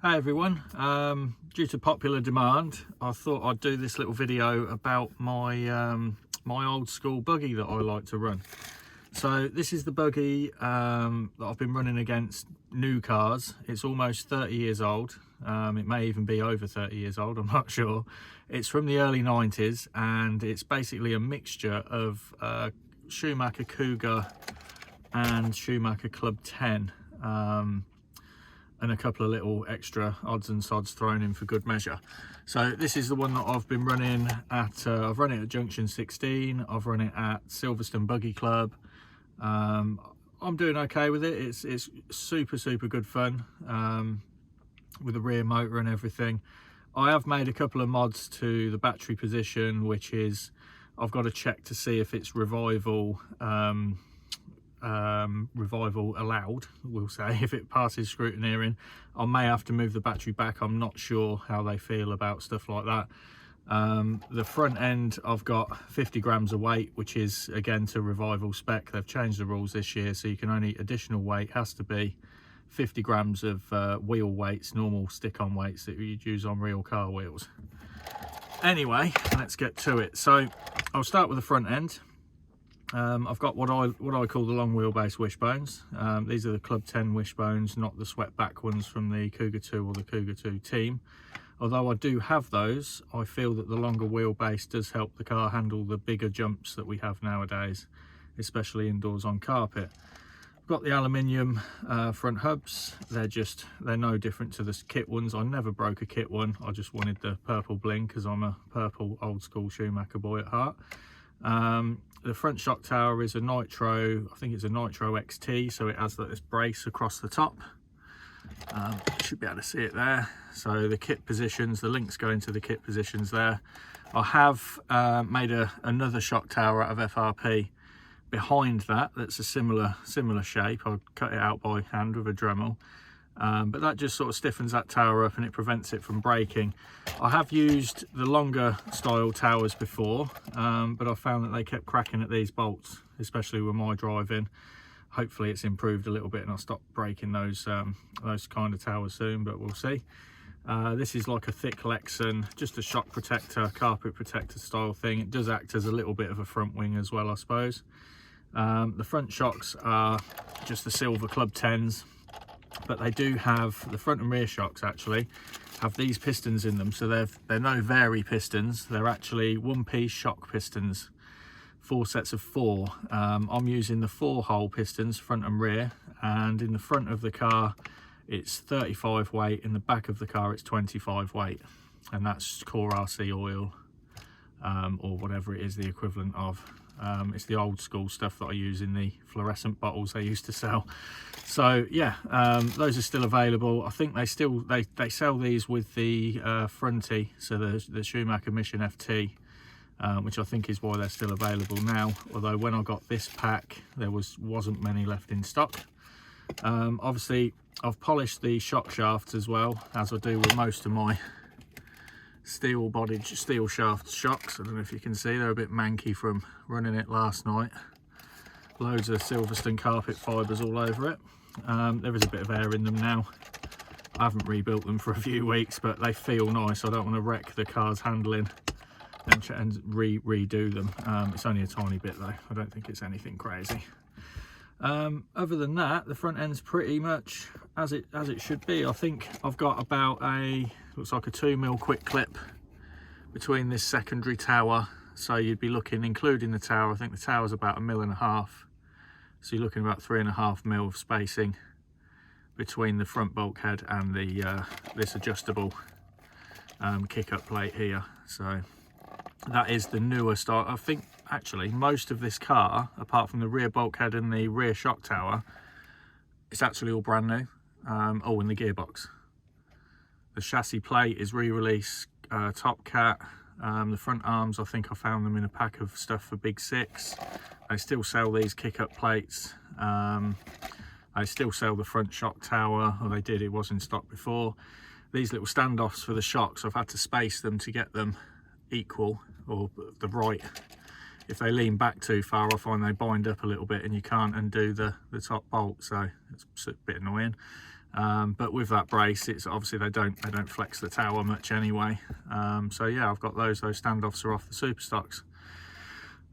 Hey everyone, due to popular demand I thought I'd do this little video about my my old school buggy that I like to run. So this is the buggy that I've been running against new cars. It's almost 30 years old. It may even be over 30 years old, I'm not sure. It's from the early 90s and it's basically a mixture of Schumacher Cougar and Schumacher Club 10. And a couple of little extra odds and sods thrown in for good measure. So this is the one that I've been running at, I've run it at Junction 16, I've run it at Silverstone Buggy Club. I'm doing okay with it. It's super good fun with the rear motor and everything. I have made a couple of mods to the battery position, which is I've got to check to see if it's revival allowed, we'll say. If it passes scrutineering, I may have to move the battery back. I'm not sure how they feel about stuff like that. The front end, I've got 50 grams of weight, which is again to revival spec. They've changed the rules this year, so you can only, additional weight has to be 50 grams of wheel weights, normal stick-on weights that you'd use on real car wheels. Anyway, let's get to it. So I'll start with the front end. I've got what I call the long wheelbase wishbones. These are the Club 10 wishbones, not the swept back ones from the Cougar 2 or the Cougar 2 team. Although I do have those, I feel that the longer wheelbase does help the car handle the bigger jumps that we have nowadays, especially indoors on carpet. I've got the aluminium front hubs. They're no different to the kit ones. I never broke a kit one. I just wanted the purple bling because I'm a purple old school Schumacher boy at heart. The front shock tower is a Nitro, I think it's a Nitro XT, so it has this brace across the top. You should be able to see it there. So the kit positions, the links go into the kit positions there. I have made another shock tower out of FRP behind that, that's a similar shape. I'll cut it out by hand with a Dremel. But that just sort of stiffens that tower up and it prevents it from breaking. I have used the longer style towers before, but I found that they kept cracking at these bolts, especially with my driving. Hopefully it's improved a little bit and I'll stop breaking those kind of towers soon, but we'll see. This is like a thick Lexan, just a shock protector, carpet protector style thing. It does act as a little bit of a front wing as well, I suppose. The front shocks are just the silver Club 10s. But they do have, the front and rear shocks actually have these pistons in them, so they're no vary pistons, they're actually one-piece shock pistons, 4 sets of 4. I'm using the 4-hole pistons front and rear, and in the front of the car it's 35 weight, in the back of the car it's 25 weight, and that's core RC oil or whatever it is the equivalent of. It's the old school stuff that I use in the fluorescent bottles they used to sell. So yeah, those are still available. I think they sell these with the fronty, so the Schumacher Mission FT, which I think is why they're still available now. Although when I got this pack, there wasn't many left in stock. Obviously, I've polished the shock shafts as well, as I do with most of my steel-bodied, steel shaft shocks. I don't know if you can see, they're a bit manky from running it last night. Loads of Silverstone carpet fibres all over it. There is a bit of air in them now. I haven't rebuilt them for a few weeks, but they feel nice. I don't want to wreck the car's handling and redo them. It's only a tiny bit though. I don't think it's anything crazy. Other than that, the front end's pretty much as it should be. I think I've got about looks like a 2mm quick clip between this secondary tower, so you'd be looking, including the tower, I think the tower's about 1.5 mm, so you're looking about 3.5 mm of spacing between the front bulkhead and the this adjustable kick-up plate here. So that is the newer style. I think actually most of this car, apart from the rear bulkhead and the rear shock tower, it's actually all brand new. Oh, and the gearbox. The chassis plate is re-release top cat. The front arms, I think I found them in a pack of stuff for Big 6. They still sell these kick-up plates. They still sell the front shock tower, or they did, it was in stock before. These little standoffs for the shocks, I've had to space them to get them equal, or the right. If they lean back too far, I find they bind up a little bit and you can't undo the top bolt, so it's a bit annoying. but with that brace, it's obviously they don't flex the tower much anyway. So yeah, I've got those standoffs are off the super stocks.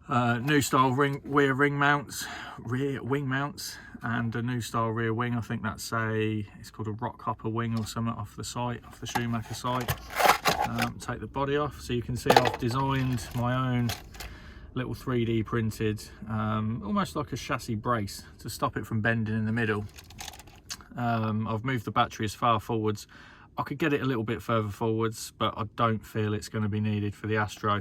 New style rear wing mounts, and a new style rear wing. I think that's it's called a rock hopper wing or something off the Schumacher site. Take the body off, so you can see I've designed my own little 3D printed, almost like a chassis brace to stop it from bending in the middle. I've moved the battery as far forwards. I could get it a little bit further forwards, but I don't feel it's going to be needed for the Astro.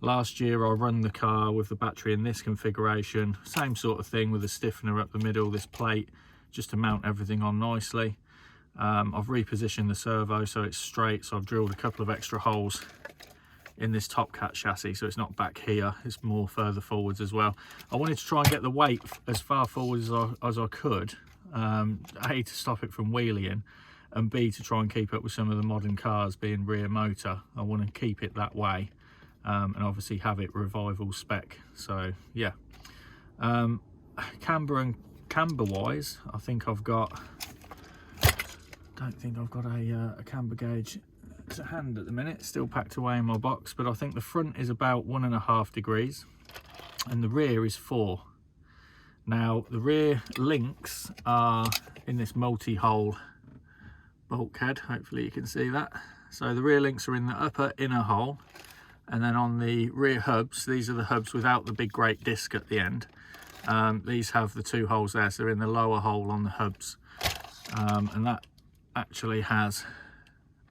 Last year I run the car with the battery in this configuration, same sort of thing with a stiffener up the middle, this plate, just to mount everything on nicely. I've repositioned the servo so it's straight, so I've drilled a couple of extra holes in this Top Cat chassis, so it's not back here, it's more further forwards as well. I wanted to try and get the weight as far forward as I could, A, to stop it from wheeling, and B, to try and keep up with some of the modern cars being rear motor. I want to keep it that way, and obviously have it revival spec. So yeah, camber wise, I think I've got, don't think I've got a camber gauge to hand at the minute, still packed away in my box, but I think the front is about 1.5 degrees and the rear is 4. Now the rear links are in this multi-hole bulkhead, hopefully you can see that. So the rear links are in the upper inner hole, and then on the rear hubs, these are the hubs without the big great disc at the end. These have the 2 holes there, so they're in the lower hole on the hubs, and that actually has,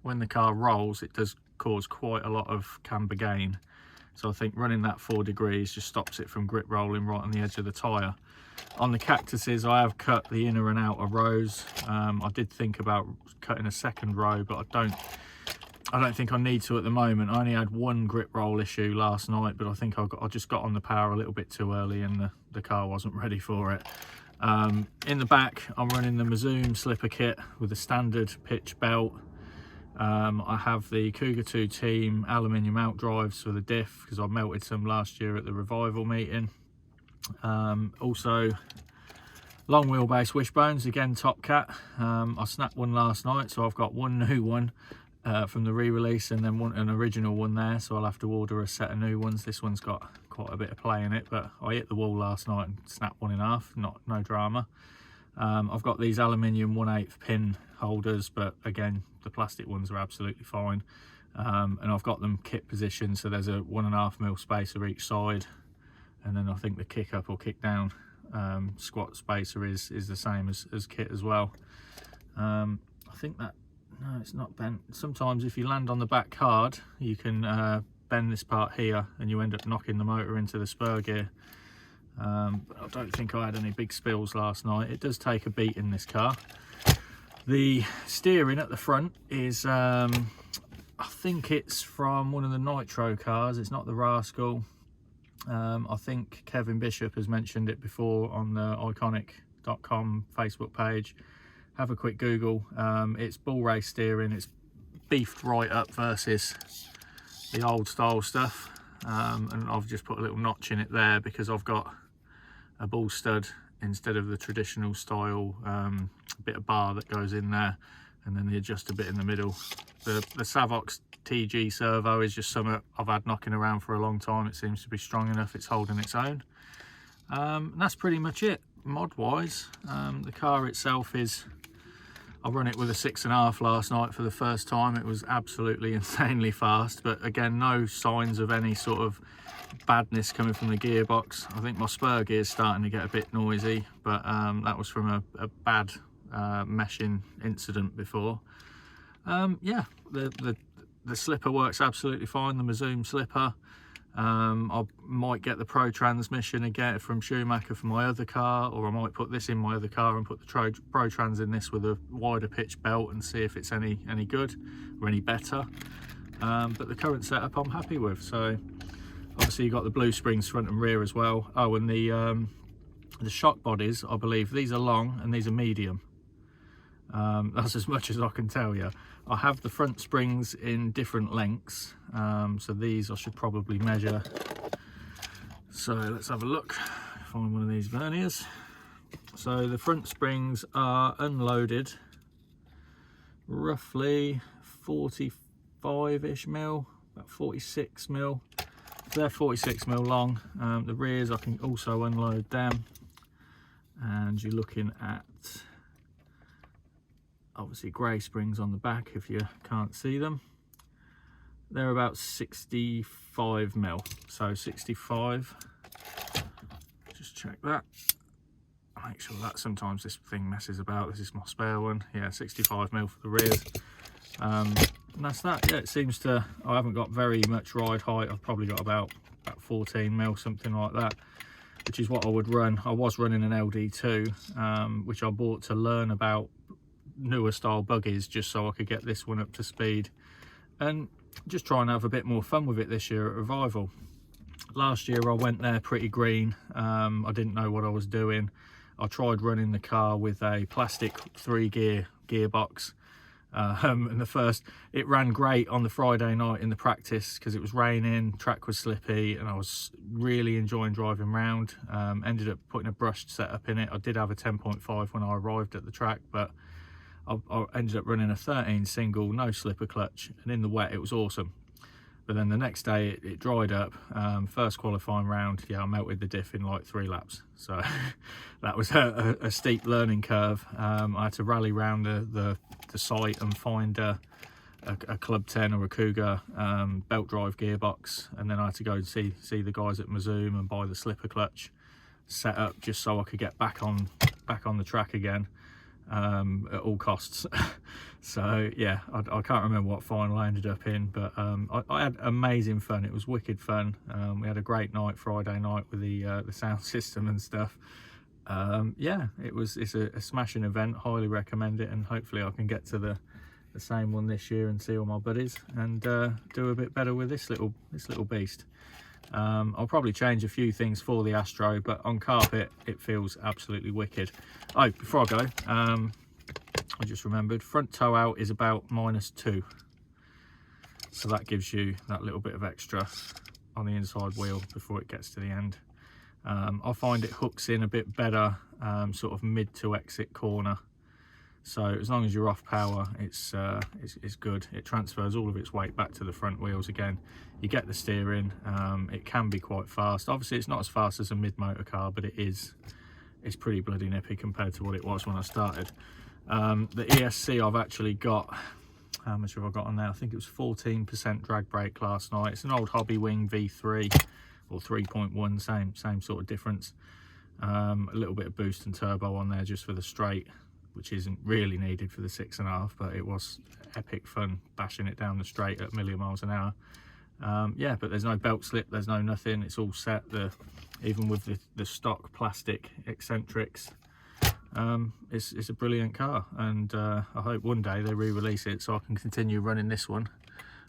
when the car rolls, it does cause quite a lot of camber gain. So I think running that 4 degrees just stops it from grip rolling right on the edge of the tyre. On the cactuses, I have cut the inner and outer rows. I did think about cutting a second row, but I don't think I need to at the moment. I only had one grip roll issue last night, but I think I just got on the power a little bit too early and the car wasn't ready for it. In the back, I'm running the Mazoom slipper kit with a standard pitch belt. I have the Cougar 2 Team aluminium out drives for the diff, because I melted some last year at the revival meeting. Also long wheelbase wishbones, again Top Cat. I snapped one last night, so I've got one new one from the re-release and then an original one there, so I'll have to order a set of new ones. This one's got quite a bit of play in it, but I hit the wall last night and snapped one in half, no drama. I've got these aluminium 1/8 pin holders, but again the plastic ones are absolutely fine, and I've got them kit positioned, so there's a 1.5mm spacer each side, and then I think the kick up or kick down squat spacer is the same as kit as well. I think that, no, it's not bent. Sometimes if you land on the back hard, you can bend this part here and you end up knocking the motor into the spur gear. But I don't think I had any big spills last night. It does take a beat in this car. The steering at the front is, I think it's from one of the Nitro cars. It's not the Rascal. I think Kevin Bishop has mentioned it before on the iconic.com Facebook page. Have a quick Google. It's bull race steering. It's beefed right up versus the old style stuff. And I've just put a little notch in it there because I've got a ball stud instead of the traditional style bit of bar that goes in there, and then the adjuster bit in the middle. The Savox TG servo is just something I've had knocking around for a long time. It seems to be strong enough, it's holding its own. And that's pretty much it mod wise. The car itself is, I run it with a 6.5 last night for the first time. It was absolutely insanely fast, but again, no signs of any sort of badness coming from the gearbox. I think my spur gear is starting to get a bit noisy, but that was from a bad meshing incident before. Yeah, the slipper works absolutely fine, the Mazoom slipper. I might get the Pro transmission again from Schumacher for my other car, or I might put this in my other car and put the Pro trans in this with a wider pitch belt and see if it's any good or any better. But the current setup I'm happy with. So obviously you've got the blue springs front and rear as well. Oh, and the shock bodies, I believe these are long and these are medium. That's as much as I can tell you. I have the front springs in different lengths, so these I should probably measure. So let's have a look, find one of these verniers. So the front springs are unloaded roughly 45-ish mil, about 46 mil. So they're 46 mil long. The rears, I can also unload them, and you're looking at obviously grey springs on the back if you can't see them. They're about 65 mil, so 65. Just check that. Make sure that sometimes this thing messes about. This is my spare one. Yeah, 65 mil for the rears. And that's that. Yeah, it seems to, I haven't got very much ride height. I've probably got about 14 mil, something like that, which is what I would run. I was running an LD2, which I bought to learn about newer style buggies, just so I could get this one up to speed and just try and have a bit more fun with it this year at Revival. Last year I went there pretty green. I didn't know what I was doing. I tried running the car with a plastic 3-gear gearbox, and it ran great on the Friday night in the practice because it was raining, track was slippy, and I was really enjoying driving around. Ended up putting a brushed setup in it. I did have a 10.5 when I arrived at the track, but I ended up running a 13 single, no slipper clutch, and in the wet it was awesome. But then the next day it dried up. First qualifying round, yeah, I melted the diff in like 3 laps. So that was a steep learning curve. I had to rally around the site and find a Club 10 or a Cougar belt drive gearbox, and then I had to go and see the guys at Mazoom and buy the slipper clutch set up just so I could get back on the track again at all costs. So yeah, I can't remember what final I ended up in, but I had amazing fun. It was wicked fun. We had a great night Friday night with the sound system and stuff. Yeah, it's a smashing event. Highly recommend it, and hopefully I can get to the same one this year and see all my buddies and do a bit better with this little beast. I'll probably change a few things for the Astro, but on carpet it feels absolutely wicked. Oh, before I go, I just remembered front toe out is about -2, so that gives you that little bit of extra on the inside wheel before it gets to the end. I find it hooks in a bit better sort of mid to exit corner, so as long as you're off power, it's good. It transfers all of its weight back to the front wheels again. You get the steering. It can be quite fast. Obviously it's not as fast as a mid-motor car, but it's pretty bloody nippy compared to what it was when I started. The ESC I've actually got, how much have I got on there? I think it was 14% drag brake last night. It's an old Hobby Wing V3 or 3.1, same sort of difference. A little bit of boost and turbo on there just for the straight, which isn't really needed for the 6.5, but it was epic fun bashing it down the straight at a million miles an hour. Yeah, but there's no belt slip, there's no nothing. It's all set. Even with the stock plastic eccentrics, it's a brilliant car, and I hope one day they re-release it so I can continue running this one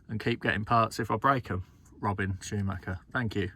and keep getting parts if I break them. Robin Schumacher, thank you.